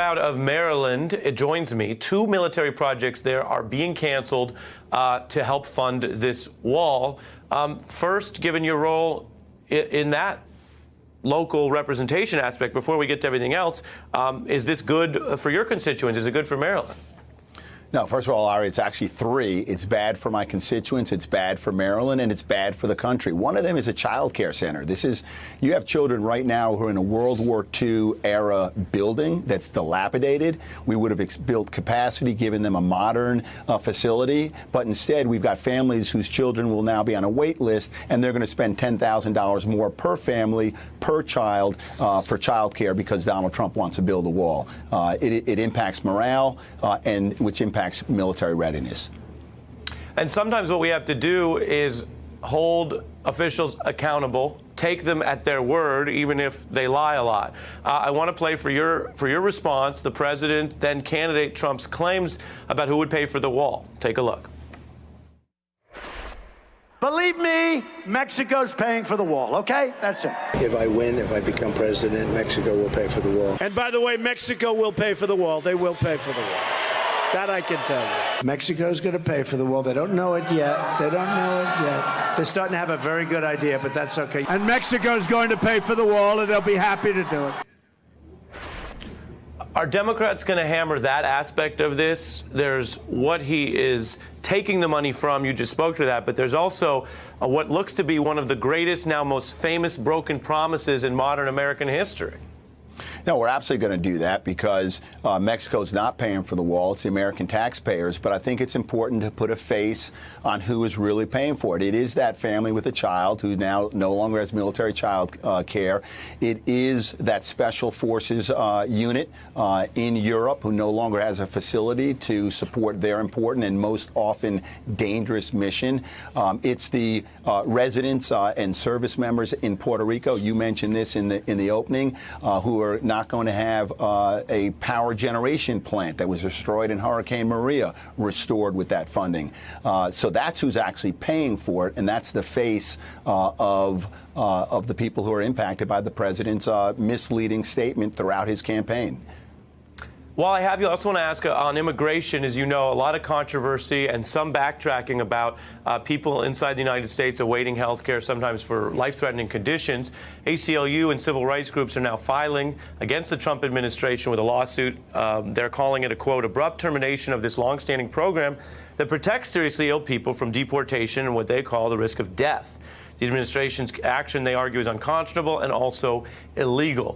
Out of Maryland, it joins me. 2 military projects there are being canceled to help fund this wall. First, given your role in that local representation aspect, before we get to everything else, is this good for your constituents? Is it good for Maryland? No, first of all, Ari, it's actually 3. It's bad for my constituents, it's bad for Maryland, and it's bad for the country. One of them is a child care center. You have children right now who are in a World War II era building that's dilapidated. We would have built capacity, given them a modern facility, but instead we've got families whose children will now be on a wait list, and they're going to spend $10,000 more per family, per child, for child care because Donald Trump wants to build a wall. It impacts morale, and which impacts military readiness. And sometimes what we have to do is hold officials accountable, take them at their word, even if they lie a lot. I want to play for your response, the president, then candidate Trump's claims about who would pay for the wall. Take a look. Believe me, Mexico's paying for the wall, okay? That's it. If I win, if I become president, Mexico will pay for the wall. And by the way, Mexico will pay for the wall. They will pay for the wall. That I can tell you. Mexico's going to pay for the wall. They don't know it yet. They don't know it yet. They're starting to have a very good idea, but that's okay. And Mexico's going to pay for the wall, and they'll be happy to do it. Are Democrats going to hammer that aspect of this? There's what he is taking the money from. You just spoke to that. But there's also what looks to be one of the greatest, now most famous broken promises in modern American history. No, we're absolutely going to do that because Mexico's not paying for the wall. It's the American taxpayers. But I think it's important to put a face on who is really paying for it. It is that family with a child who now no longer has military child care. It is that special forces unit in Europe who no longer has a facility to support their important and most often dangerous mission. It's the residents and service members in Puerto Rico. You mentioned this in the opening, who are not going to have a power generation plant that was destroyed in Hurricane Maria restored with that funding. So that's who's actually paying for it, and that's the face of the people who are impacted by the president's misleading statement throughout his campaign. While I have you, I also want to ask on immigration. As you know, a lot of controversy and some backtracking about people inside the United States awaiting health care, sometimes for life-threatening conditions. ACLU and civil rights groups are now filing against the Trump administration with a lawsuit. They're calling it a, quote, abrupt termination of this longstanding program that protects seriously ill people from deportation and what they call the risk of death. The administration's action, they argue, is unconscionable and also illegal.